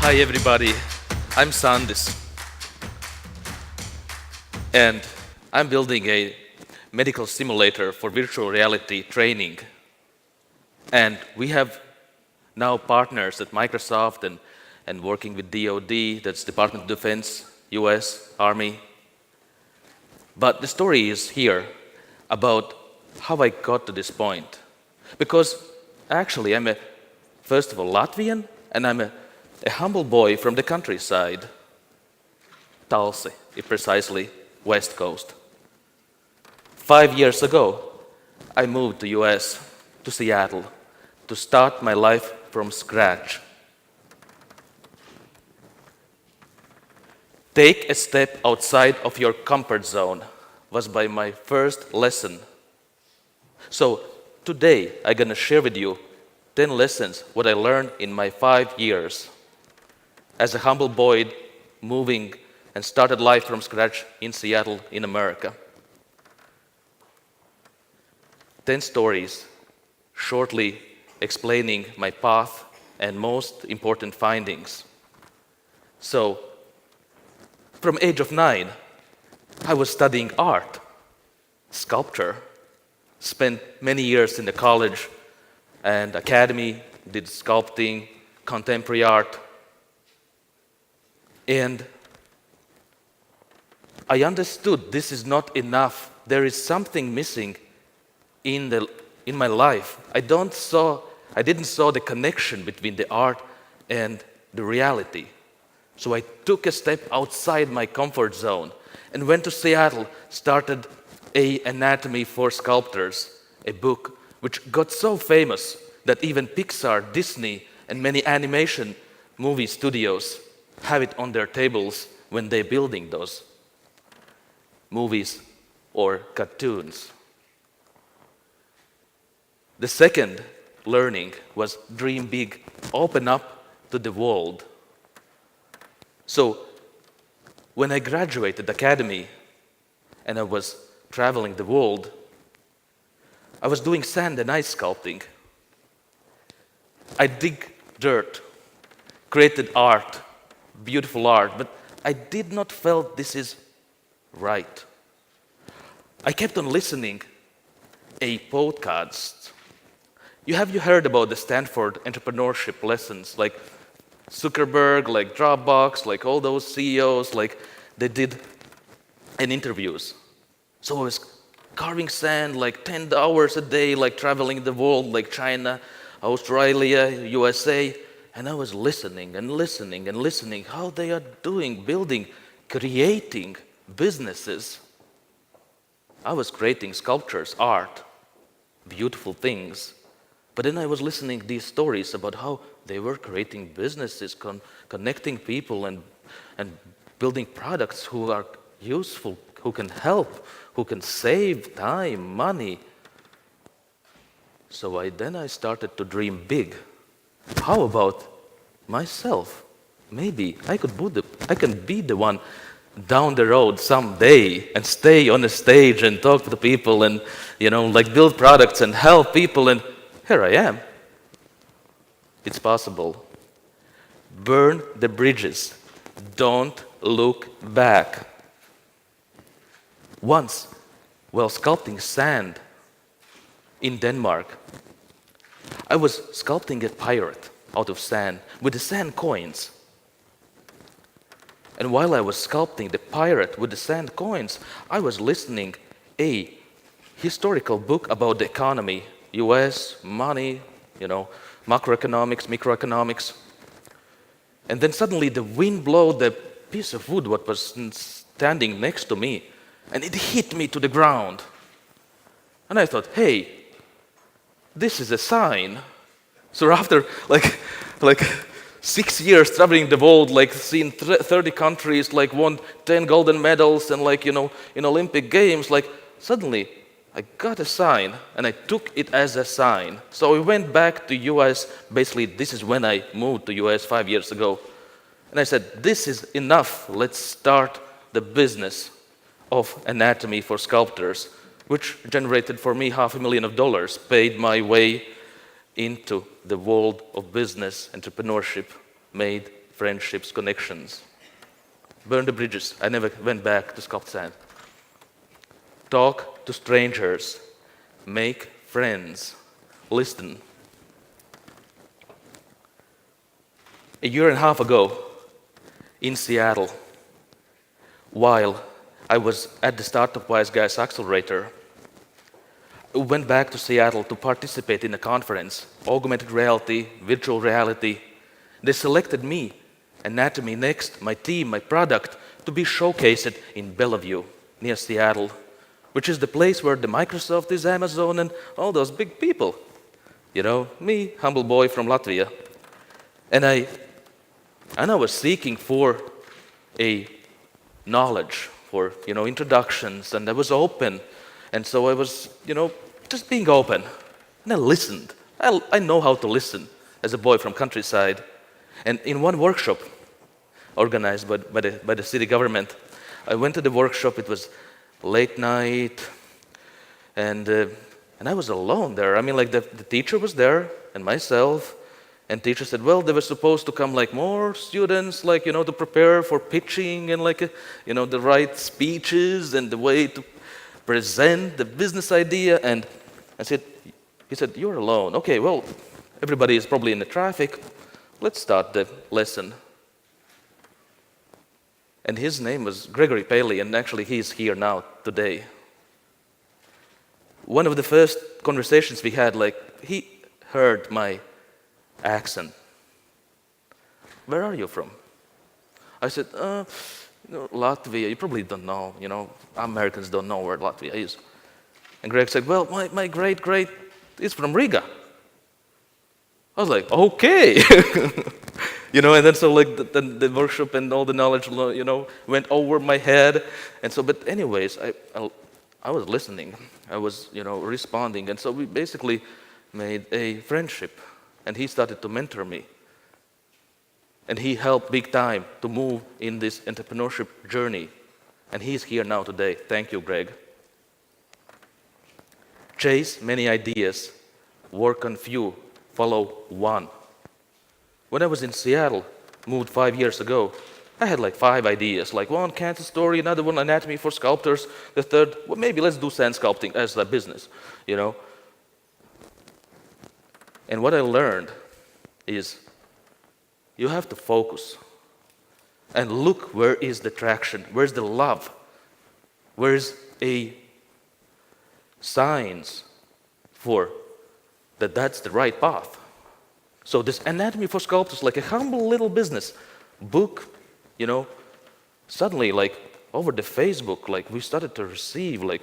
Hi everybody, I'm Sandis and I'm building a medical simulator for virtual reality training. And we have now partners at Microsoft and working with DoD, that's Department of Defense, US, Army. But the story is here about how I got to this point. Because actually I'm first of all Latvian and I'm a humble boy from the countryside, Talsi, precisely West Coast. 5 years ago, I moved to US, to Seattle, to start my life from scratch. Take a step outside of your comfort zone was by my first lesson. So today, I'm gonna share with you 10 lessons what I learned in my 5 years as a humble boy moving and started life from scratch in Seattle, in America. 10 stories, shortly explaining my path and most important findings. So, from age of 9, I was studying art, sculpture, spent many years in the college and academy, did sculpting, contemporary art, and I understood this is not enough. There is something missing in my life. I didn't saw the connection between the art and the reality. So I took a step outside my comfort zone and went to Seattle, started a Anatomy for Sculptors, a book which got so famous that even Pixar, Disney, and many animation movie studios have it on their tables when they're building those movies or cartoons. The second learning was dream big, open up to the world. So when I graduated academy and I was traveling the world, I was doing sand and ice sculpting. I dig dirt, created art, beautiful art, but I did not feel this is right. I kept on listening a podcast. Have you heard about the Stanford entrepreneurship lessons, like Zuckerberg, like Dropbox, like all those CEOs, like they did an interviews. So I was carving sand like 10 hours a day, like traveling the world, like China, Australia, USA, and I was listening and listening and listening how they are doing, building, creating businesses. I was creating sculptures, art, beautiful things. But then I was listening these stories about how they were creating businesses, connecting people and building products who are useful, who can help, who can save time, money. So then I started to dream big. How about myself? Maybe I can be the one down the road someday and stay on the stage and talk to the people and like build products and help people, and here I am. It's possible. Burn the bridges. Don't look back. Once, while sculpting sand in Denmark, I was sculpting a pirate out of sand with the sand coins. And while I was sculpting the pirate with the sand coins, I was listening a historical book about the economy, US, money, macroeconomics, microeconomics. And then suddenly the wind blew the piece of wood what was standing next to me, and it hit me to the ground. And I thought, hey, this is a sign. So after like 6 years traveling the world, like seeing 30 countries, like won 10 golden medals and in Olympic Games, like suddenly I got a sign and I took it as a sign. So I went back to US, basically this is when I moved to US 5 years ago. And I said, this is enough, let's start the business of Anatomy for Sculptors, which generated for me $500,000, paid my way into the world of business entrepreneurship, made friendships, connections. Burn the bridges. I never went back to sculpt sand. Talk to strangers. Make friends. Listen. A year and a half ago, in Seattle, while I was at the Startup Wise Guys Accelerator, I went back to Seattle to participate in a conference, augmented reality, virtual reality. They selected me, Anatomy Next, my team, my product, to be showcased in Bellevue, near Seattle, which is the place where the Microsoft is, Amazon, and all those big people. You know, me, humble boy from Latvia. And I was seeking for a knowledge, for, introductions, and I was open. And so I was, just being open. And I listened. I know how to listen as a boy from countryside. And in one workshop organized by the city government, I went to the workshop. It was late night, and I was alone there. I mean, like the teacher was there, and myself. And teacher said, well, they were supposed to come like more students, like, to prepare for pitching and like, the right speeches and the way to present the business idea. And he said, you're alone. Okay, well, everybody is probably in the traffic. Let's start the lesson. And his name was Gregory Paley, and actually he's here now today. One of the first conversations we had, like, he heard my accent. Where are you from? I said, Latvia. You probably don't know, Americans don't know where Latvia is. And Greg said, well, my great is from Riga. I was like, okay. And then so like the workshop and all the knowledge, went over my head. And so, but anyways, I was listening. I was, responding. And so we basically made a friendship. And he started to mentor me. And he helped big time to move in this entrepreneurship journey. And he's here now today. Thank you, Greg. Chase many ideas, work on few, follow one. When I was in Seattle, moved 5 years ago, I had like 5 ideas, like one cancer story, another one anatomy for sculptors, the third, well, maybe let's do sand sculpting as a business, And what I learned is you have to focus and look where is the traction, where's the love, where's a signs for that's the right path. So this anatomy for sculptors, like a humble little business book, suddenly like over the Facebook, like we started to receive like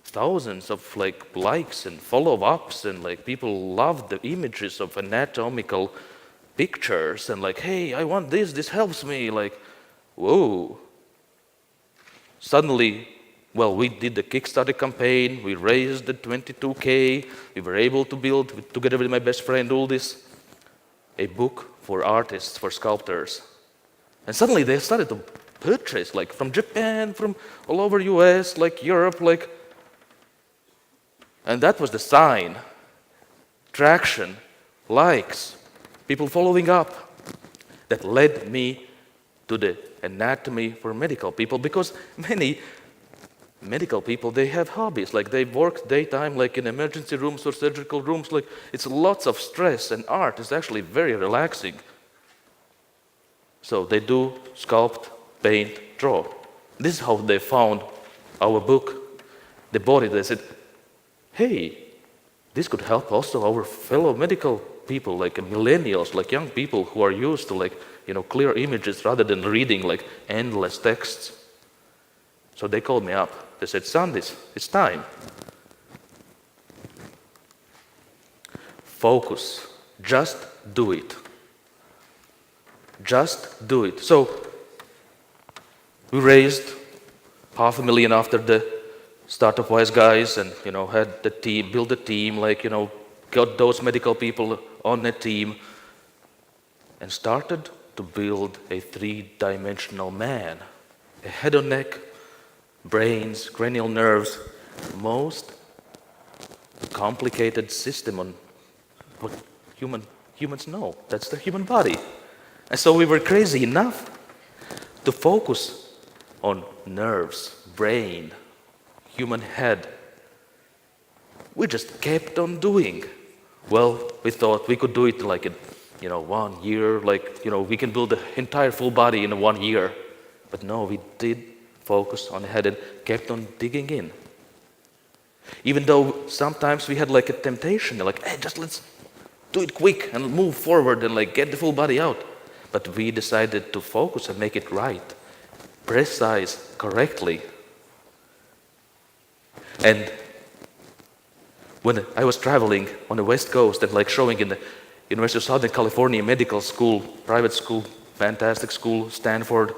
thousands of like likes and follow-ups, and like people loved the images of anatomical pictures, and like, hey, I want this helps me, like, whoa. Suddenly, well, we did the Kickstarter campaign, we raised the 22K, we were able to build, together with my best friend Uldis, a book for artists, for sculptors. And suddenly they started to purchase, like from Japan, from all over US, like Europe, like, and that was the sign, traction, likes, people following up, that led me to the anatomy for medical people, because many medical people, they have hobbies, like they work daytime, like in emergency rooms or surgical rooms, like it's lots of stress, and art is actually very relaxing. So they do sculpt, paint, draw. This is how they found our book. They bought it, they said, hey, this could help also our fellow medical people, like millennials, like young people who are used to like, clear images rather than reading like endless texts. So they called me up. They said, Sandis, it's time. Focus. Just do it. Just do it. So we raised $500,000 after the Startup Wise guys, and had the team, built a team, like got those medical people on the team, and started to build a 3-dimensional man, a head and neck, brains, cranial nerves, most complicated system on what humans know. That's the human body. And so we were crazy enough to focus on nerves, brain, human head. We just kept on doing. Well, we thought we could do it like in 1 year, we can build the entire full body in 1 year. But no, we did focus on the head and kept on digging in. Even though sometimes we had like a temptation, like, hey, just let's do it quick and move forward and like get the full body out. But we decided to focus and make it right, precise, correctly. And when I was traveling on the West Coast and like showing in the University of Southern California medical school, private school, fantastic school, Stanford,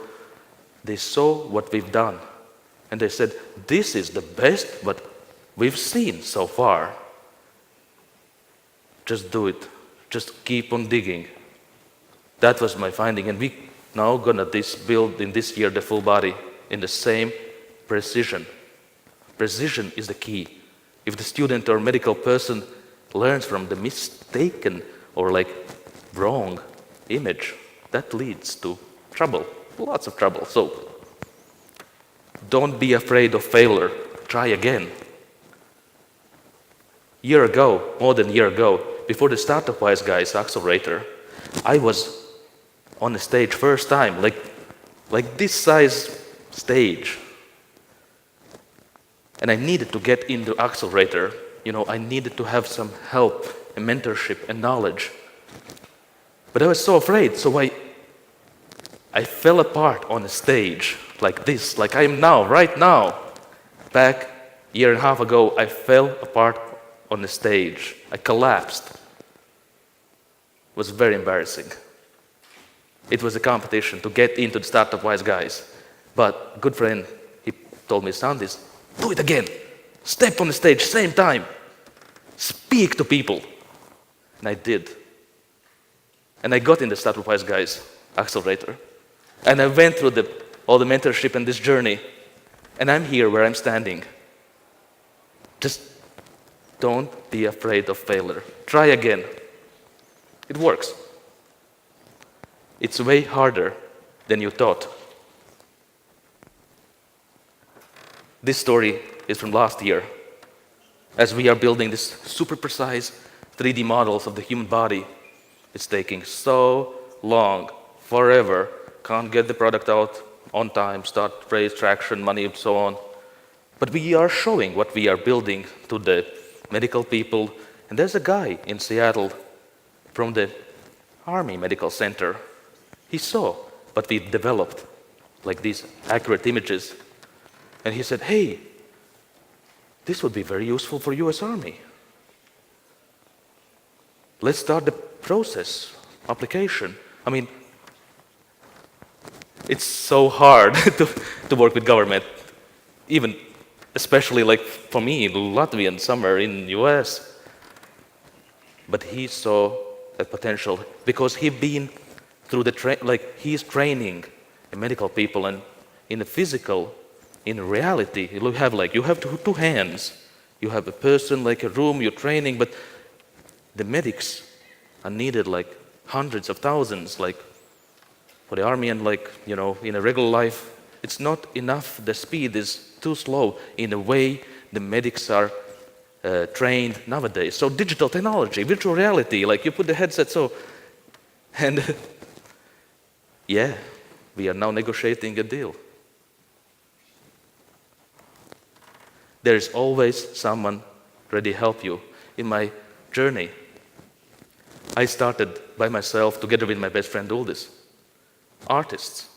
they saw what we've done. And they said, this is the best what we've seen so far. Just do it. Just keep on digging. That was my finding. And we now gonna build in this year the full body in the same precision. Precision is the key. If the student or medical person learns from the mistaken or like wrong image, that leads to trouble, lots of trouble. So don't be afraid of failure. Try again. More than a year ago, before the Startup Wise Guys accelerator, I was on the stage first time, like this size stage. And I needed to get into accelerator. I needed to have some help and mentorship and knowledge. But I was so afraid, so I fell apart on the stage like this, like I am now, right now. Back a year and a half ago, I fell apart on the stage. I collapsed. It was very embarrassing. It was a competition to get into the Startup Wise Guys. But a good friend, he told me, Sandis, do it again. Step on the stage, same time. Speak to people. And I did. And I got in the Startup Wise Guys accelerator. And I went through all the mentorship and this journey. And I'm here where I'm standing. Just don't be afraid of failure. Try again. It works. It's way harder than you thought. This story is from last year. As we are building this super precise 3D models of the human body, it's taking so long, forever, can't get the product out on time, start, raise traction, money, and so on. But we are showing what we are building to the medical people. And there's a guy in Seattle from the Army Medical Center. He saw what we developed, like these accurate images. And he said, hey, this would be very useful for US Army. Let's start the process, application. I mean, it's so hard to work with government, even especially like for me, Latvian, somewhere in US. But he saw that potential because he'd been through he's training the medical people, and in the physical, in reality, you have two hands. You have a person, like a room, you're training, but the medics are needed like hundreds of thousands, like for the army and in a regular life. It's not enough. The speed is too slow in the way the medics are trained nowadays. So digital technology, virtual reality, like you put the headset and yeah, we are now negotiating a deal. There is always someone ready to help you. In my journey, I started by myself together with my best friend Uldis, artists.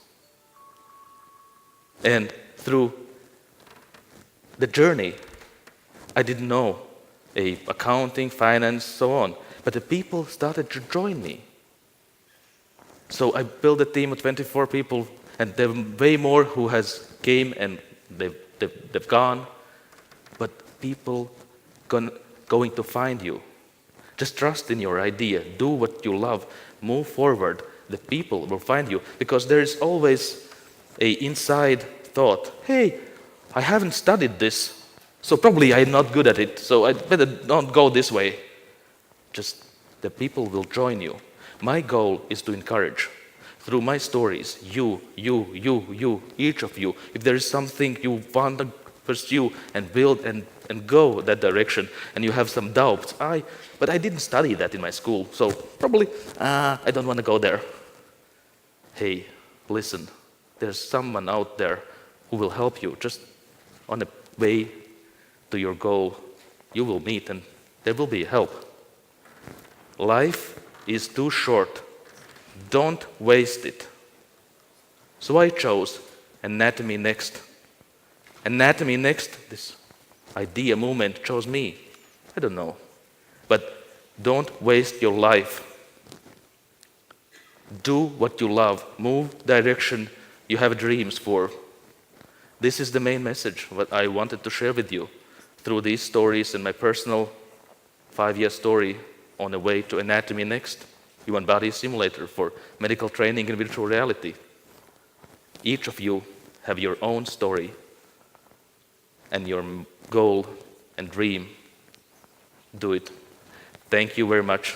And through the journey, I didn't know accounting, finance, so on. But the people started to join me. So I built a team of 24 people, and there are way more who has came and they've gone. But people going to find you. Just trust in your idea. Do what you love. Move forward. The people will find you. Because there is always an inside thought, hey, I haven't studied this, so probably I'm not good at it, so I better not go this way. Just the people will join you. My goal is to encourage. through my stories, you, each of you, if there is something you want to pursue and build and go that direction, and you have some doubts, but I didn't study that in my school, so probably I don't want to go there. Hey, listen, there's someone out there who will help you just on the way to your goal. You will meet and there will be help. Life is too short. Don't waste it. So I chose Anatomy Next. Anatomy Next, this idea movement chose me. I don't know. But don't waste your life. Do what you love. Move direction you have dreams for. This is the main message what I wanted to share with you through these stories and my personal 5-year story on the way to Anatomy Next, human body simulator for medical training in virtual reality. Each of you have your own story and your goal and dream. Do it. Thank you very much.